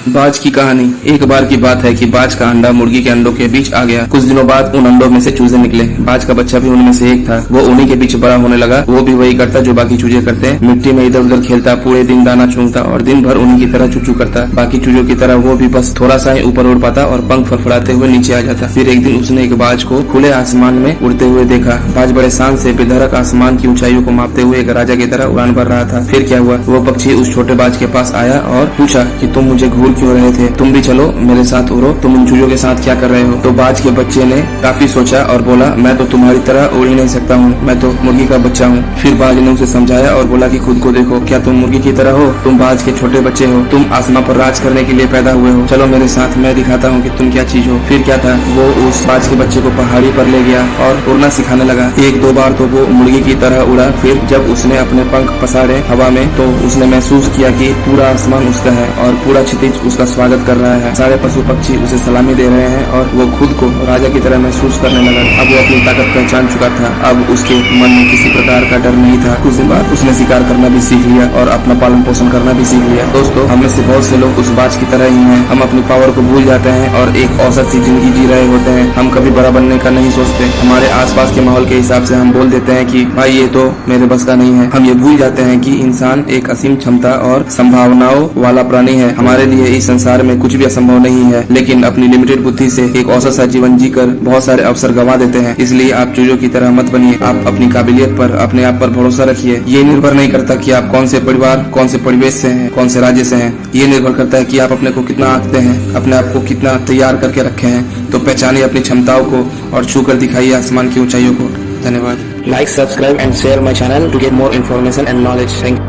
बाज की कहानी। एक बार की बात है कि बाज का अंडा मुर्गी के अंडों के बीच आ गया। कुछ दिनों बाद उन अंडों में से चूजे निकले। बाज का बच्चा भी उनमें से एक था। वो उन्हीं के बीच बड़ा होने लगा। वो भी वही करता जो बाकी चूजे करते हैं, मिट्टी में इधर उधर खेलता, पूरे दिन दाना चूंगता और दिन भर उन्हीं की तरह चूचू करता। बाकी चूजों की तरह वो भी बस थोड़ा सा ही ऊपर उड़ पाता और पंख फड़फड़ाते हुए नीचे आ जाता। फिर एक दिन उसने एक बाज को खुले आसमान में उड़ते हुए देखा। बाज बड़े शान से बेधड़क आसमान की ऊंचाइयों को मापते हुए एक राजा की तरह उड़ान भर रहा था। फिर क्या हुआ, वो पक्षी उस छोटे बाज के पास आया और पूछा कि तुम मुझे घूर क्यों रहे थे, तुम भी चलो मेरे साथ उड़ो, तुम इन चूजों के साथ क्या कर रहे हो। तो बाज के बच्चे ने काफी सोचा और बोला, मैं तो तुम्हारी तरह उड़ ही नहीं सकता हूँ, मैं तो मुर्गी का बच्चा हूँ। फिर बाज ने उसे समझाया और बोला कि खुद को देखो, क्या तुम मुर्गी की तरह हो, तुम बाज के छोटे बच्चे हो, तुम आसमां पर राज करने के लिए पैदा हुए हो, चलो मेरे साथ, मैं दिखाता हूँ कि तुम क्या चीज हो। फिर क्या था, वो उस बाज के बच्चे को पहाड़ी पर ले गया और उड़ना सिखाने लगा। एक दो बार तो वो मुर्गी की तरह उड़ा। फिर जब उसने अपने पंख पसारे हवा में तो उसने महसूस किया कि पूरा आसमान उसका है और पूरा क्षितिज उसका स्वागत कर रहा है। सारे पशु पक्षी उसे सलामी दे रहे हैं और वो खुद को राजा की तरह महसूस करने लगा। अब वो अपनी ताकत पहचान चुका था। अब उसके मन में किसी प्रकार का डर नहीं था। कुछ दिन बाद उसने शिकार करना भी सीख लिया और अपना पालन पोषण करना भी सीख लिया। दोस्तों, हम में से बहुत से लोग उस बाज की तरह ही हैं। हम अपनी पावर को भूल जाते हैं और एक औसत सी जिंदगी जी रहे होते हैं। हम कभी बड़ा बनने का नहीं सोचते। हमारे आसपास के माहौल के हिसाब से हम बोल देते हैं कि भाई ये तो मेरे बस का नहीं है। हम ये भूल जाते हैं कि इंसान एक असीम क्षमता और संभावनाओं वाला प्राणी है। हमारे लिए इस संसार में कुछ भी असंभव नहीं है, लेकिन अपनी लिमिटेड बुद्धि से एक औसत सा जीवन जीकर बहुत सारे अवसर गंवा देते हैं। इसलिए आप चूजों की तरह मत बनिए। आप अपनी काबिलियत पर, अपने आप पर भरोसा रखिए। ये निर्भर नहीं करता कि आप कौन से परिवार, कौन से परिवेश से हैं, कौन से राज्य से हैं। ये निर्भर करता है कि आप अपने को कितना आंकते हैं, अपने आप को कितना तैयार करके रखे हैं। तो पहचानिए अपनी क्षमताओं को और छू कर दिखाइए आसमान की ऊंचाइयों को। धन्यवाद। Like, subscribe and share my channel to get more information and knowledge. Thank you.